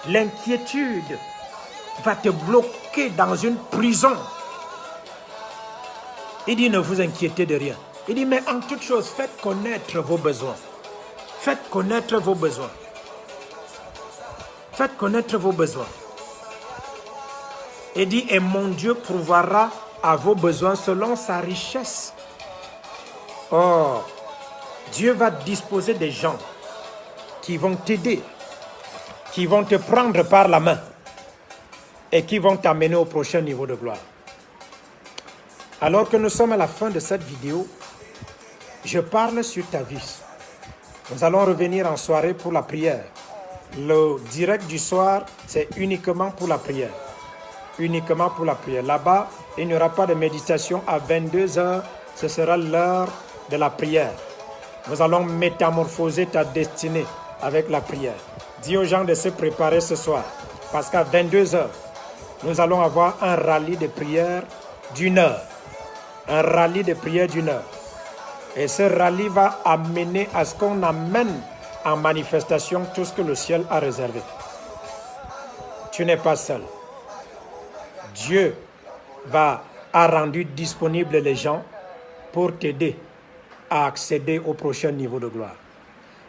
L'inquiétude va te bloquer dans une prison. Il dit, ne vous inquiétez de rien. Il dit, mais en toute chose, faites connaître vos besoins. Faites connaître vos besoins. Faites connaître vos besoins. Il dit, et mon Dieu pourvoira à vos besoins selon sa richesse. Oh, Dieu va disposer des gens qui vont t'aider, qui vont te prendre par la main et qui vont t'amener au prochain niveau de gloire. Alors que nous sommes à la fin de cette vidéo, je parle sur ta vie. Nous allons revenir en soirée pour la prière. Le direct du soir, c'est uniquement pour la prière. Uniquement pour la prière. Là-bas, il n'y aura pas de méditation à 22 h. Ce sera l'heure de la prière. Nous allons métamorphoser ta destinée avec la prière. Dis aux gens de se préparer ce soir. Parce qu'à 22 h, nous allons avoir un rallye de prière d'1 heure. Un rallye de prière d'1 heure. Et ce rallye va amener à ce qu'on amène en manifestation tout ce que le ciel a réservé. Tu n'es pas seul. Dieu a rendu disponible les gens pour t'aider à accéder au prochain niveau de gloire.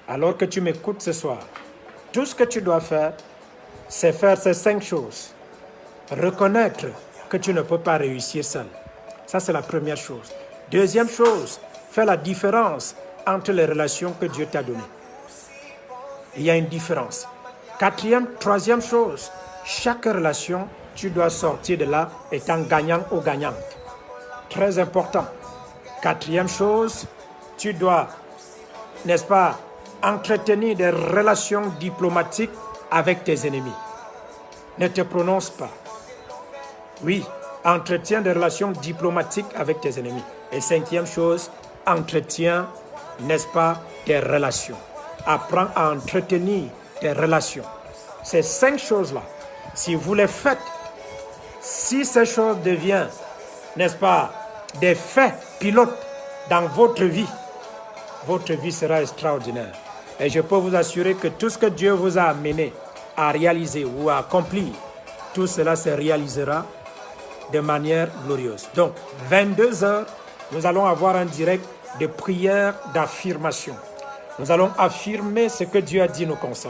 Alors que tu m'écoutes ce soir, tout ce que tu dois faire, c'est faire ces 5 choses. Reconnaître que tu ne peux pas réussir seul. Ça, c'est la première chose. Deuxième chose, fais la différence entre les relations que Dieu t'a données. Il y a une différence. Troisième chose, chaque relation, tu dois sortir de là étant gagnant ou gagnante. Très important. Quatrième chose, tu dois, n'est-ce pas, entretenir des relations diplomatiques avec tes ennemis. Ne te prononce pas. Oui, entretiens des relations diplomatiques avec tes ennemis. Et cinquième chose, entretiens, n'est-ce pas, tes relations. Apprends à entretenir tes relations. Ces 5 choses-là, si vous les faites, si ces choses deviennent, n'est-ce pas, des faits pilotes dans votre vie sera extraordinaire. Et je peux vous assurer que tout ce que Dieu vous a amené à réaliser ou à accomplir, tout cela se réalisera de manière glorieuse. Donc, 22 h, nous allons avoir un direct de prière d'affirmation. Nous allons affirmer ce que Dieu a dit nous concernant.